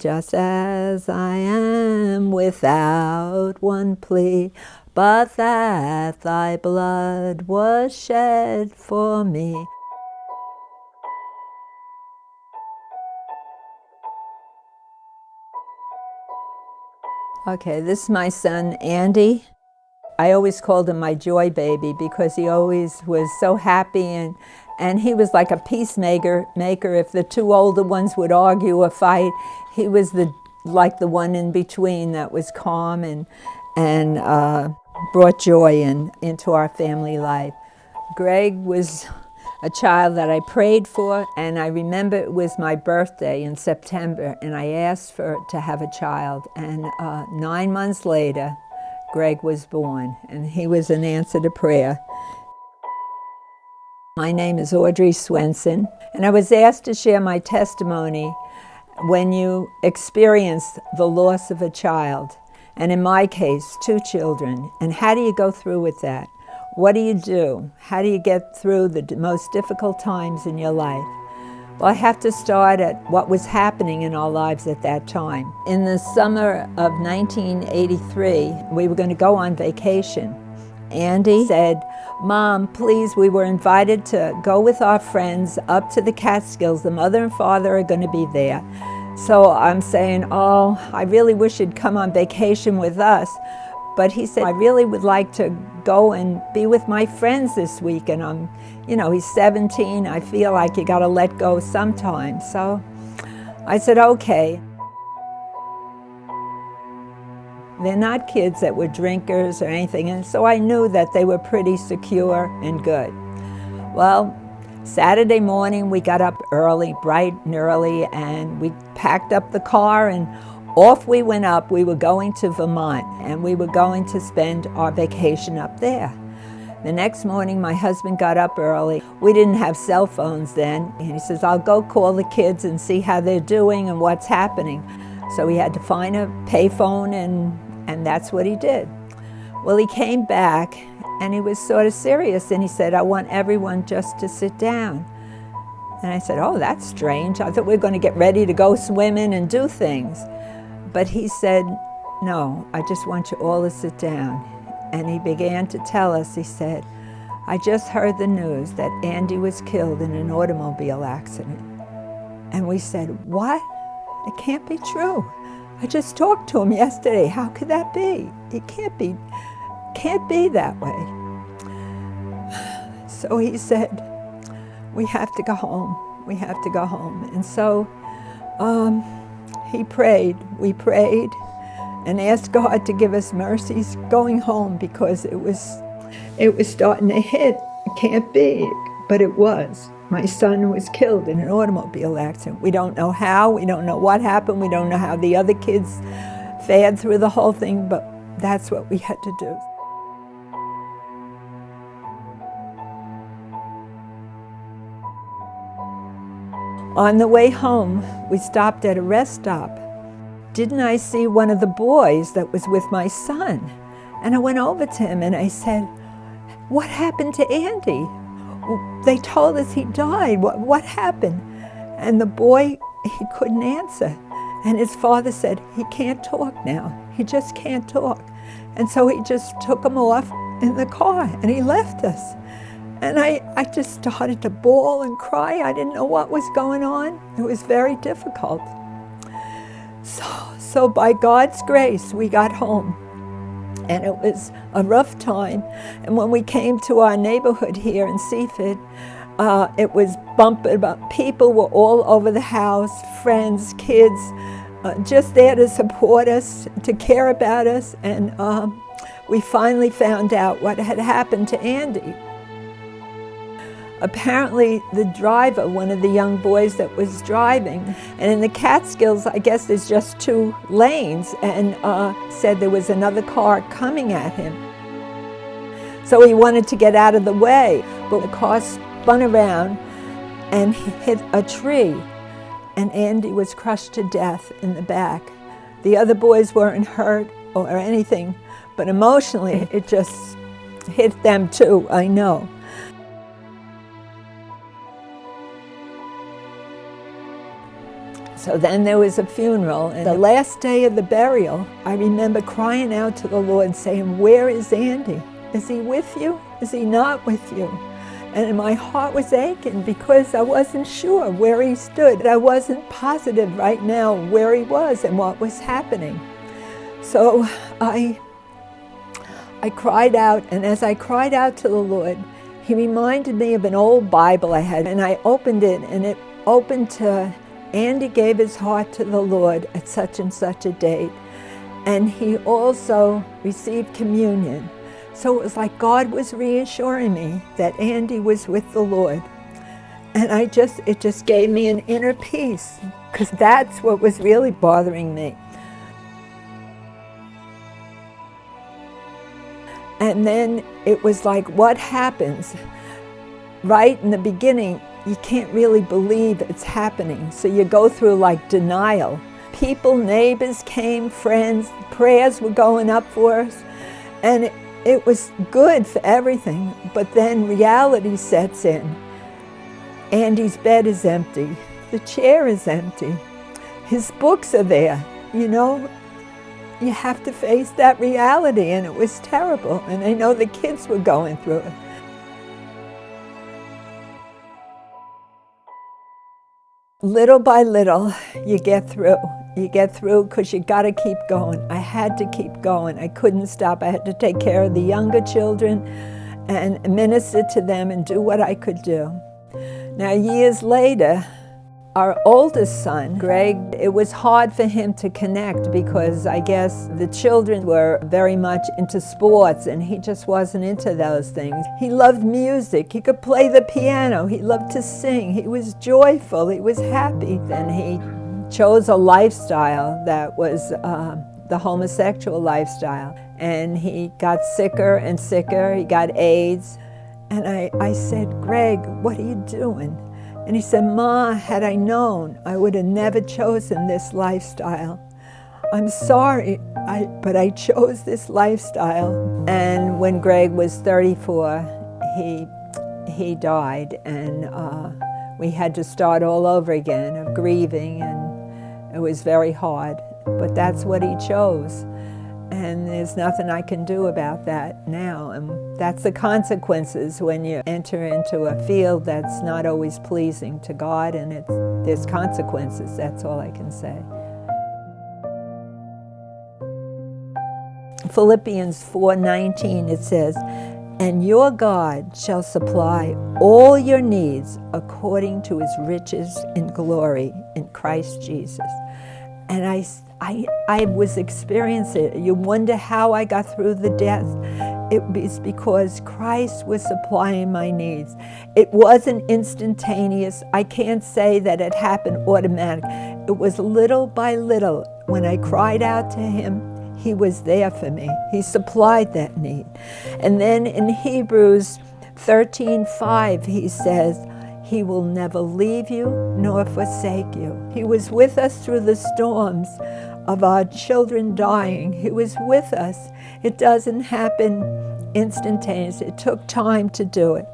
Just as I am without one plea, but that thy blood was shed for me. Okay, this is my son, Andy. I always called him my joy baby because he always was so happy, and he was like a peacemaker. If the two older ones would argue or fight, he was like the one in between that was calm and brought joy into our family life. Greg was a child that I prayed for, and I remember it was my birthday in September, and I asked to have a child, and 9 months later, Greg was born, and he was an answer to prayer. My name is Audrey Swenson, and I was asked to share my testimony when you experience the loss of a child, and in my case, 2 children, and how do you go through with that? What do you do? How do you get through the most difficult times in your life? Well, I have to start at what was happening in our lives at that time. In the summer of 1983, we were going to go on vacation. Andy said, "Mom, please, we were invited to go with our friends up to the Catskills. The mother and father are going to be there." So I'm saying, "Oh, I really wish you'd come on vacation with us." But he said, "I really would like to go and be with my friends this week." And he's 17. I feel like you got to let go sometimes. So I said, "Okay." They're not kids that were drinkers or anything, and so I knew that they were pretty secure and good. Well, Saturday morning we got up early, bright and early, and we packed up the car and off we went up. We were going to Vermont, and we were going to spend our vacation up there. The next morning, my husband got up early. We didn't have cell phones then, and he says, "I'll go call the kids and see how they're doing and what's happening." So he had to find a payphone, and that's what he did. Well, he came back, and he was sort of serious, and he said, "I want everyone just to sit down." And I said, "Oh, that's strange. I thought we were going to get ready to go swimming and do things." But he said, "No, I just want you all to sit down." And he began to tell us, he said, "I just heard the news that Andy was killed in an automobile accident." And we said, "What? It can't be true. I just talked to him yesterday. How could that be? It can't be that way." So he said, "We have to go home. We have to go home." And so he prayed. We prayed and asked God to give us mercies going home, because it was starting to hit. It can't be, but it was. My son was killed in an automobile accident. We don't know how, we don't know what happened, we don't know how the other kids fared through the whole thing, but that's what we had to do. On the way home, we stopped at a rest stop. Didn't I see one of the boys that was with my son? And I went over to him and I said, "What happened to Andy? They told us he died. What happened?" And the boy, he couldn't answer. And his father said, "He can't talk now. He just can't talk." And so he just took him off in the car and he left us. And I just started to bawl and cry. I didn't know what was going on. It was very difficult. So by God's grace, we got home. And it was a rough time. And when we came to our neighborhood here in Seaford, it was bumpered up. People were all over the house, friends, kids, just there to support us, to care about us. And we finally found out what had happened to Andy. Apparently the driver, one of the young boys that was driving, and in the Catskills, I guess there's just 2 lanes, and said there was another car coming at him. So he wanted to get out of the way, but the car spun around and hit a tree, and Andy was crushed to death in the back. The other boys weren't hurt or anything, but emotionally it just hit them too, I know. So then there was a funeral, and the last day of the burial, I remember crying out to the Lord saying, "Where is Andy? Is he with you? Is he not with you?" And my heart was aching because I wasn't sure where he stood. I wasn't positive right now where he was and what was happening. So I cried out, and as I cried out to the Lord, he reminded me of an old Bible I had, and I opened it, and it opened to Andy gave his heart to the Lord at such and such a date, and he also received communion. So it was like God was reassuring me that Andy was with the Lord. And it just gave me an inner peace, because that's what was really bothering me. And then it was like, what happens? Right in the beginning, you can't really believe it's happening. So you go through like denial. People, neighbors came, friends, prayers were going up for us. And it was good for everything. But then reality sets in. Andy's bed is empty. The chair is empty. His books are there. You know, you have to face that reality, and it was terrible. And I know the kids were going through it. Little by little, you get through. You get through because you got to keep going. I had to keep going. I couldn't stop. I had to take care of the younger children and minister to them and do what I could do. Now, years later, our oldest son, GREGG, it was hard for him to connect because I guess the children were very much into sports and he just wasn't into those things. He loved music. He could play the piano. He loved to sing. He was joyful. He was happy. Then he chose a lifestyle that was the homosexual lifestyle. And he got sicker and sicker. He got AIDS. And I said, "GREGG, what are you doing?" And he said, "Ma, had I known, I would have never chosen this lifestyle. I'm sorry, but I chose this lifestyle." And when GREGG was 34, he died, and we had to start all over again of grieving, and it was very hard. But that's what he chose. And there's nothing I can do about that now. And that's the consequences when you enter into a field that's not always pleasing to God, and there's consequences, that's all I can say. Philippians 4:19, it says, "And your God shall supply all your needs according to his riches in glory in Christ Jesus." And I was experiencing it. You wonder how I got through the death. It was because Christ was supplying my needs. It wasn't instantaneous. I can't say that it happened automatic. It was little by little. When I cried out to him, he was there for me. He supplied that need. And then in Hebrews 13:5, he says, "He will never leave you nor forsake you." He was with us through the storms of our children dying. He was with us. It doesn't happen instantaneously. It took time to do it.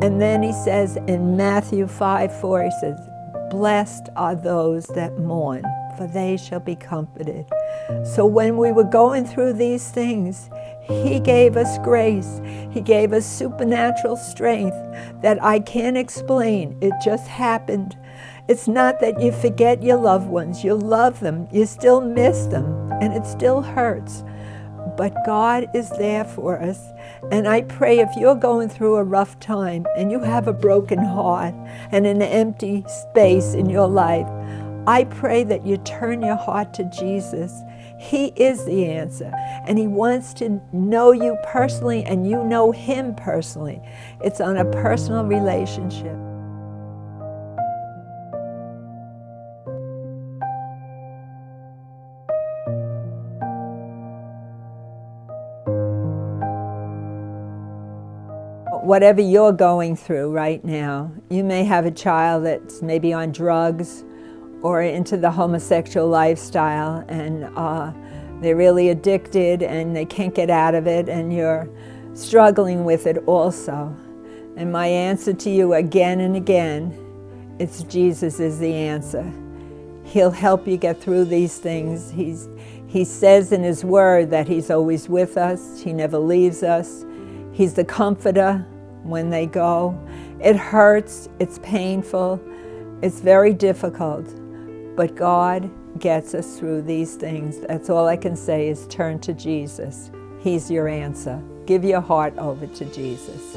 And then he says in Matthew 5:4, he says, "Blessed are those that mourn, for they shall be comforted." So when we were going through these things, he gave us grace. He gave us supernatural strength that I can't explain. It just happened. It's not that you forget your loved ones. You love them. You still miss them. And it still hurts. But God is there for us. And I pray if you're going through a rough time and you have a broken heart and an empty space in your life, I pray that you turn your heart to Jesus. He is the answer, and he wants to know you personally, and you know him personally. It's on a personal relationship. Whatever you're going through right now, you may have a child that's maybe on drugs or into the homosexual lifestyle, and they're really addicted and they can't get out of it, and you're struggling with it also. And my answer to you again and again, it's Jesus is the answer. He'll help you get through these things. He says in His Word that He's always with us. He never leaves us. He's the comforter when they go. It hurts. It's painful. It's very difficult. But God gets us through these things. That's all I can say is turn to Jesus. He's your answer. Give your heart over to Jesus.